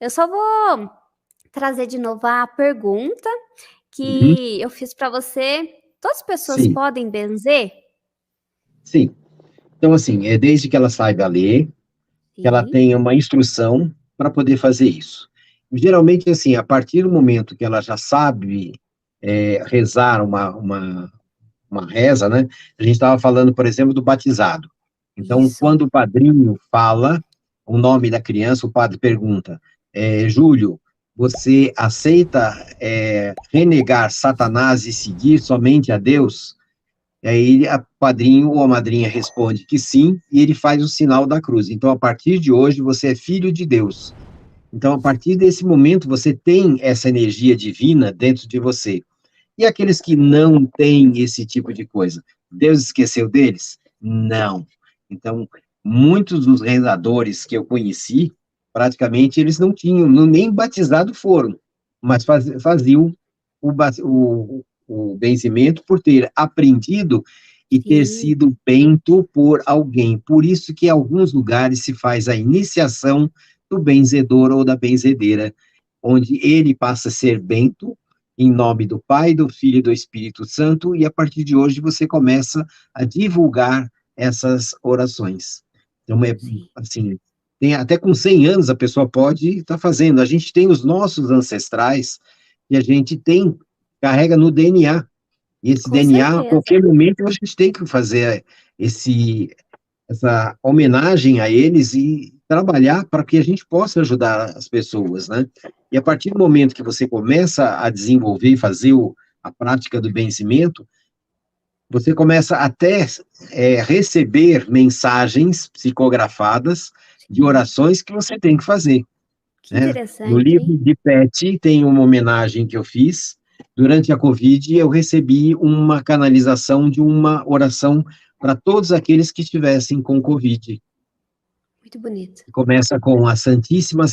Eu só vou trazer de novo a pergunta Uhum. que eu fiz para você. Todas as pessoas Sim, podem benzer? sim. Então, assim, é desde que ela saiba ler, que ela Sim, tenha uma instrução para poder fazer isso. Geralmente, assim, a partir do momento que ela já sabe rezar uma reza, né? A gente estava falando, por exemplo, do batizado. Então, isso. quando o padrinho fala o nome da criança, o padre pergunta, Júlio, você aceita renegar Satanás e seguir somente a Deus? E aí o padrinho ou a madrinha responde que sim, e ele faz o sinal da cruz. Então, a partir de hoje, você é filho de Deus. Então, a partir desse momento, você tem essa energia divina dentro de você. E aqueles que não têm esse tipo de coisa, Deus esqueceu deles? Não. Então, muitos dos rezadores que eu conheci, praticamente eles não tinham, nem batizado foram, mas faziam o benzimento por ter aprendido e ter Sim, sido bento por alguém. Por isso que em alguns lugares se faz a iniciação do benzedor ou da benzedeira, onde ele passa a ser bento em nome do Pai, do Filho e do Espírito Santo, e a partir de hoje você começa a divulgar essas orações. Então, sim. assim, até com 100 anos a pessoa pode estar fazendo. A gente tem os nossos ancestrais e a gente carrega no DNA. E esse Com DNA, a certeza. qualquer momento, a gente tem que fazer essa homenagem a eles e trabalhar para que a gente possa ajudar as pessoas, né? E a partir do momento que você começa a desenvolver e fazer a prática do benzimento, você começa até receber mensagens psicografadas de Sim. orações que você tem que fazer, Que né? No interessante, livro hein? de Pet tem uma homenagem que eu fiz. Durante a Covid, eu recebi uma canalização de uma oração para todos aqueles que estivessem com Covid. Muito bonito. Começa com a Santíssima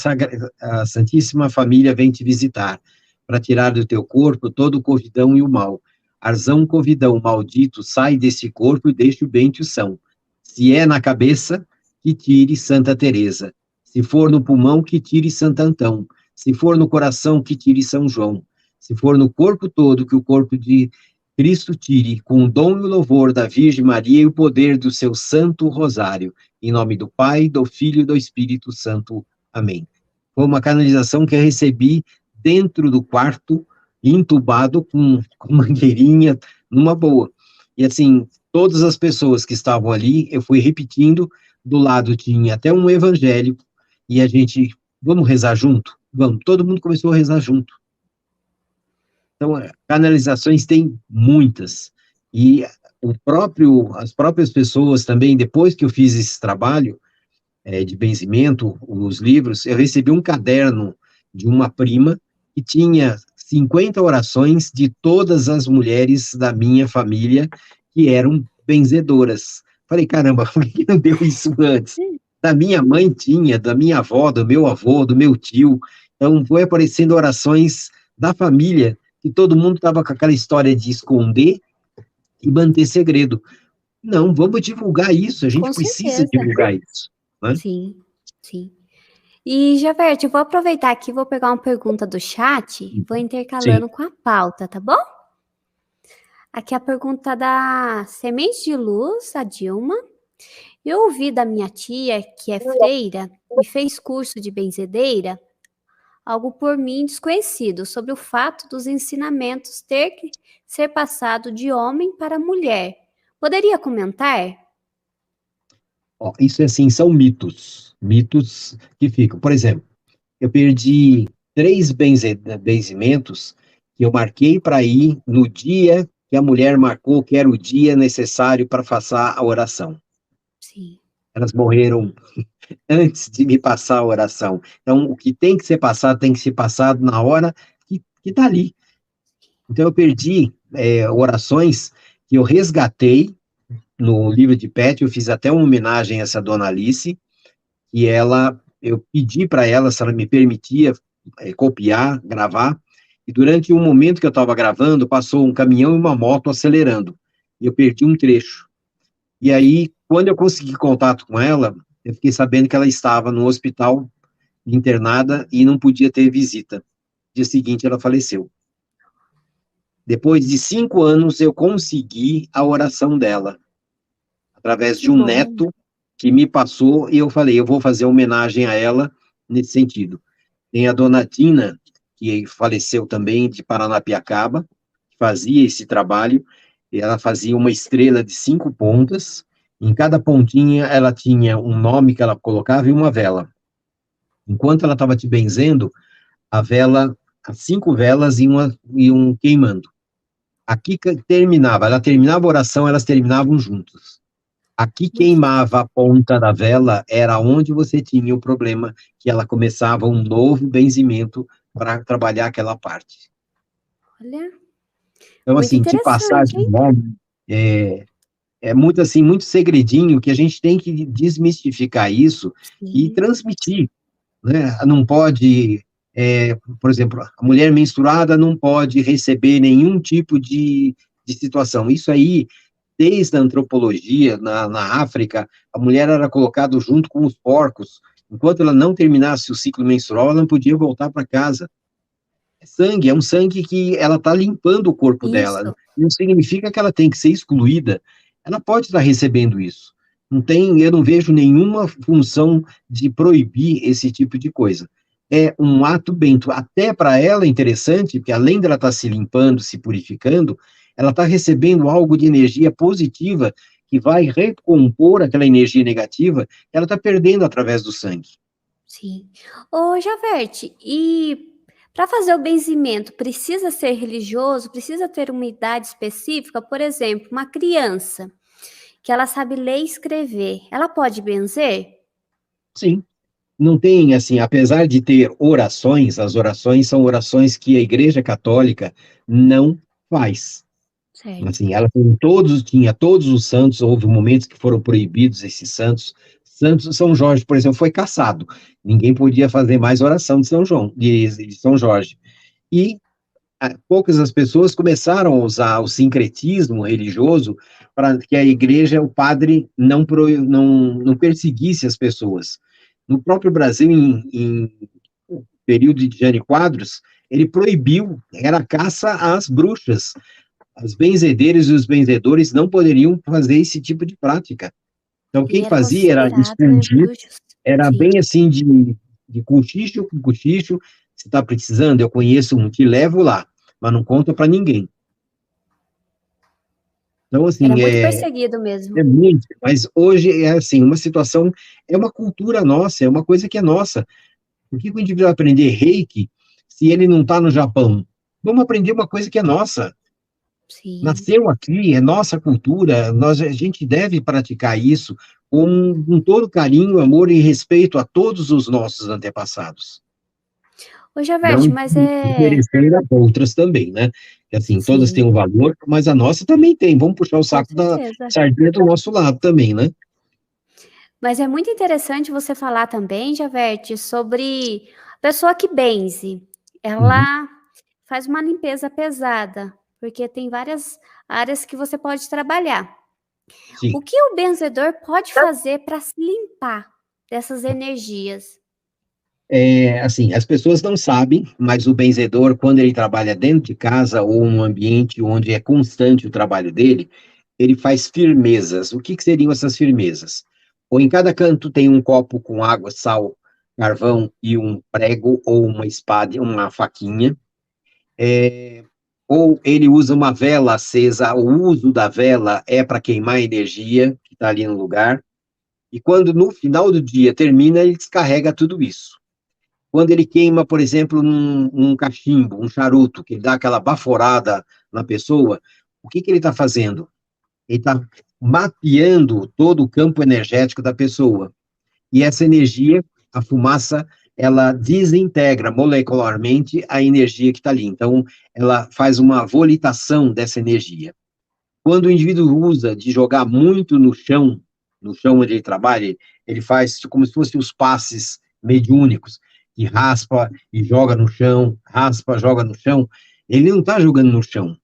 Família vem te visitar, para tirar do teu corpo todo o covidão e o mal. Arzão covidão maldito, sai deste corpo e deixa o bem te são. Se é na cabeça, que tire Santa Teresa. Se for no pulmão, que tire Santo Antão. Se for no coração, que tire São João. Se for no corpo todo, que o corpo de Cristo tire, com o dom e o louvor da Virgem Maria e o poder do seu Santo Rosário. Em nome do Pai, do Filho e do Espírito Santo. Amém. Foi uma canalização que eu recebi dentro do quarto, entubado com mangueirinha, numa boa. E assim, todas as pessoas que estavam ali, eu fui repetindo, do lado tinha até um evangélico, e a gente, vamos rezar junto? Vamos, todo mundo começou a rezar junto. Então, canalizações tem muitas. E as próprias pessoas também, depois que eu fiz esse trabalho, de benzimento, os livros, eu recebi um caderno de uma prima que tinha 50 orações de todas as mulheres da minha família que eram benzedoras. Falei, caramba, por que não deu isso antes? Da minha mãe tinha, da minha avó, do meu avô, do meu tio. Então, foi aparecendo orações da família que todo mundo estava com aquela história de esconder e manter segredo. Não, vamos divulgar isso, a gente Com precisa certeza. divulgar isso, né? Sim, sim. E, Javerte, eu vou aproveitar aqui, vou pegar uma pergunta do chat, vou Sim. intercalando com a pauta, tá bom? Aqui a pergunta da Semente de Luz, a Dilma. Eu ouvi da minha tia, que é freira e fez curso de benzedeira, algo por mim desconhecido sobre o fato dos ensinamentos ter que ser passado de homem para mulher. Poderia comentar? Ó, isso assim, são mitos. Mitos que ficam. Por exemplo, eu perdi 3 benzimentos que eu marquei para ir no dia que a mulher marcou que era o dia necessário para fazer a oração. Sim, Elas morreram antes de me passar a oração. Então, o que tem que ser passado na hora que está ali. Então, eu perdi orações que eu resgatei no livro de Pet, eu fiz até uma homenagem a essa dona Alice, e eu pedi para ela se ela me permitia copiar, gravar, e durante um momento que eu estava gravando, passou um caminhão e uma moto acelerando, e eu perdi um trecho. E aí, quando eu consegui contato com ela, eu fiquei sabendo que ela estava no hospital internada e não podia ter visita. No dia seguinte, ela faleceu. Depois de 5 anos, eu consegui a oração dela, através Que de um bom. neto que me passou, e eu falei, eu vou fazer homenagem a ela nesse sentido. Tem a dona Tina, que faleceu também, de Paranapiacaba, que fazia esse trabalho, e ela fazia uma estrela de 5 pontas, em cada pontinha ela tinha um nome que ela colocava e uma vela. Enquanto ela estava te benzendo, a vela, as 5 velas iam queimando. Aqui terminava, ela terminava a oração, elas terminavam juntas. Aqui Muito queimava interessante. a ponta da vela, era onde você tinha o problema, que ela começava um novo benzimento para trabalhar aquela parte. Olha, Então, muito assim, te passar interessante, de hein? nome é muito, assim, muito segredinho, que a gente tem que desmistificar isso e Sim. transmitir, né? Não pode, por exemplo, a mulher menstruada não pode receber nenhum tipo de situação. Isso aí, desde a antropologia, na África, a mulher era colocada junto com os porcos. Enquanto ela não terminasse o ciclo menstrual, ela não podia voltar para casa. É sangue, é um sangue que ela está limpando o corpo dela. Isso. Não significa que ela tem que ser excluída. Ela pode estar recebendo isso. Não tem, eu não vejo nenhuma função de proibir esse tipo de coisa. É um ato bento, até para ela é interessante, porque além dela estar se limpando, se purificando, ela está recebendo algo de energia positiva que vai recompor aquela energia negativa que ela está perdendo através do sangue. Sim. Ô, Javerte, e para fazer o benzimento, precisa ser religioso? Precisa ter uma idade específica? Por exemplo, uma criança que ela sabe ler e escrever, ela pode benzer? Sim. Não tem, assim, apesar de ter orações, as orações são orações que a Igreja Católica não faz. Certo. Assim, ela tinha todos os santos, houve momentos que foram proibidos esses santos. Santos, São Jorge, por exemplo, foi cassado. Ninguém podia fazer mais oração de São João, de São Jorge. E poucas as pessoas começaram a usar o sincretismo religioso para que a igreja, o padre, não perseguisse as pessoas. No próprio Brasil, em período de Jânio Quadros, ele proibiu, era caça às bruxas. As benzedeiras e os benzedores não poderiam fazer esse tipo de prática. Então, Ele quem era fazia era considerado, né, escondido, bruxo. era Sim. bem assim de cochicho com cochicho. Se está precisando, eu conheço um, te levo lá, mas não conta para ninguém. Então, Era assim, muito perseguido mesmo. é muito, mas hoje é assim, uma situação, é uma cultura nossa, é uma coisa que é nossa. Por que o indivíduo vai aprender reiki se ele não está no Japão? Vamos aprender uma coisa que é nossa. Sim. Nasceu aqui, é nossa cultura, a gente deve praticar isso com todo carinho, amor e respeito a todos os nossos antepassados. Ô, Não Javerte, mas desmerecer as outras também, né? Que, assim, todas têm sim, um valor, mas a nossa também tem. Vamos puxar o com saco da certeza. sardinha do nosso lado também, né? Mas é muito interessante você falar também, Javerte, sobre a pessoa que benze. Uhum, Ela faz uma limpeza pesada, porque tem várias áreas que você pode trabalhar. O sim. que o benzedor pode fazer para se limpar dessas energias? Assim, as pessoas não sabem, mas o benzedor, quando ele trabalha dentro de casa ou num ambiente onde é constante o trabalho dele, ele faz firmezas. O que que seriam essas firmezas? Ou em cada canto tem um copo com água, sal, carvão e um prego ou uma espada, uma faquinha. Ou ele usa uma vela acesa, o uso da vela é para queimar a energia que está ali no lugar. E quando no final do dia termina, ele descarrega tudo isso. Quando ele queima, por exemplo, um cachimbo, um charuto, que dá aquela baforada na pessoa, o que que ele está fazendo? Ele está mapeando todo o campo energético da pessoa. E essa energia, a fumaça, ela desintegra molecularmente a energia que está ali. Então, ela faz uma volitação dessa energia. Quando o indivíduo usa de jogar muito no chão onde ele trabalha, ele faz como se fossem os passes mediúnicos, que raspa e joga no chão, raspa, joga no chão. Ele não está jogando no chão.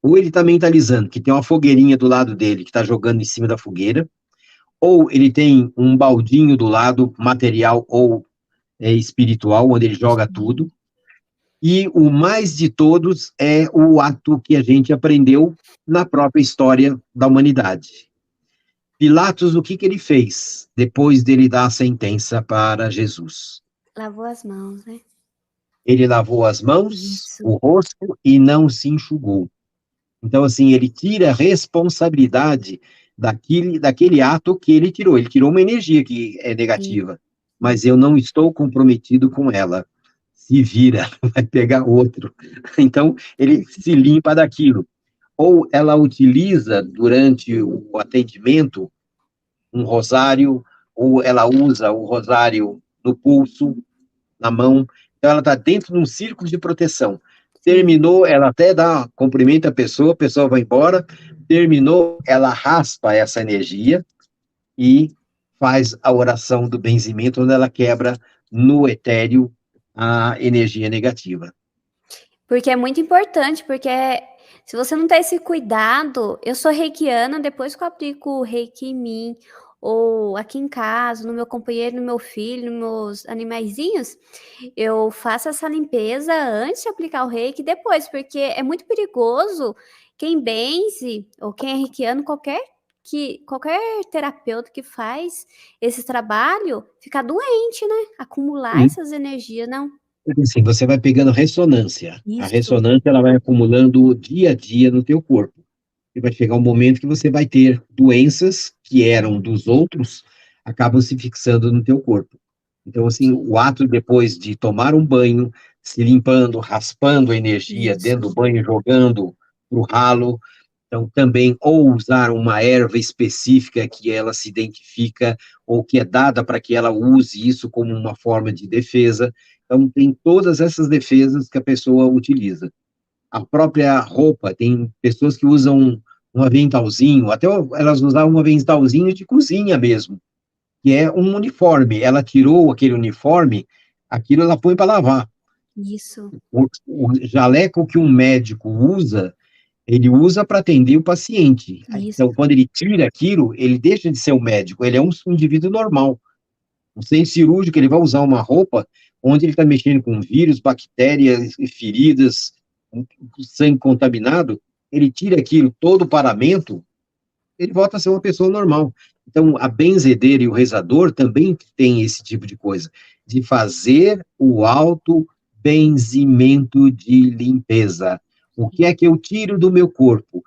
Ou ele está mentalizando que tem uma fogueirinha do lado dele, que está jogando em cima da fogueira, ou ele tem um baldinho do lado, material ou espiritual, onde ele joga tudo. E o mais de todos é o ato que a gente aprendeu na própria história da humanidade. Pilatos, o que ele fez depois dele dar a sentença para Jesus? Lavou as mãos, né? Ele lavou as mãos, Isso. o rosto e não se enxugou. Então, assim, ele tira a responsabilidade daquele ato que ele tirou. Ele tirou uma energia que é negativa, mas eu não estou comprometido com ela. Se vira, vai pegar outro. Então, ele se limpa daquilo. Ou ela utiliza, durante o atendimento, um rosário, ou ela usa o rosário no pulso, na mão. Então, ela está dentro de um círculo de proteção. Terminou, ela até cumprimenta a pessoa vai embora. Terminou, ela raspa essa energia e faz a oração do benzimento, onde ela quebra no etéreo a energia negativa. Porque é muito importante, porque se você não tem esse cuidado, eu sou reikiana, depois que eu aplico o reiki em mim, ou aqui em casa, no meu companheiro, no meu filho, nos meus animaizinhos, eu faço essa limpeza antes de aplicar o reiki e depois, porque é muito perigoso quem benze, ou quem é reikiano, qualquer terapeuta que faz esse trabalho, ficar doente, né? Acumular essas energias, não? Porque assim, você vai pegando ressonância. A Isso, ressonância, ela vai acumulando dia a dia no teu corpo. E vai chegar um momento que você vai ter doenças que eram dos outros, acabam se fixando no teu corpo. Então, assim, o ato depois de tomar um banho, se limpando, raspando a energia dentro isso. do banho, jogando pro ralo. Então, também, ou usar uma erva específica que ela se identifica, ou que é dada para que ela use isso como uma forma de defesa. Então, tem todas essas defesas que a pessoa utiliza. A própria roupa, tem pessoas que usam um aventalzinho, até elas usavam um aventalzinho de cozinha mesmo, que é um uniforme. Ela tirou aquele uniforme, aquilo ela põe para lavar. Isso, O jaleco que um médico usa, ele usa para atender o paciente. isso, Então, quando ele tira aquilo, ele deixa de ser um médico, ele é um indivíduo normal. Um centro cirúrgico, ele vai usar uma roupa onde ele está mexendo com vírus, bactérias, feridas, sangue contaminado, ele tira aquilo, todo o paramento, ele volta a ser uma pessoa normal. Então, a benzedeira e o rezador também tem esse tipo de coisa, de fazer o auto-benzimento de limpeza. O que é que eu tiro do meu corpo?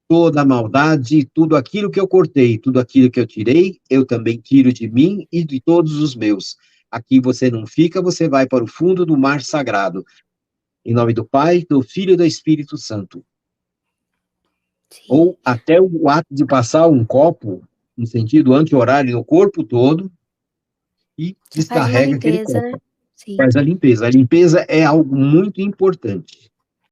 Toda a maldade, tudo aquilo que eu cortei, tudo aquilo que eu tirei, eu também tiro de mim e de todos os meus. Aqui você não fica, você vai para o fundo do mar sagrado. Em nome do Pai, do Filho e do Espírito Santo. sim. Ou até o ato de passar um copo, no sentido anti-horário, no corpo todo, e Já faz uma descarrega aquele limpeza, copo. né? Sim. Faz a limpeza. A limpeza é algo muito importante.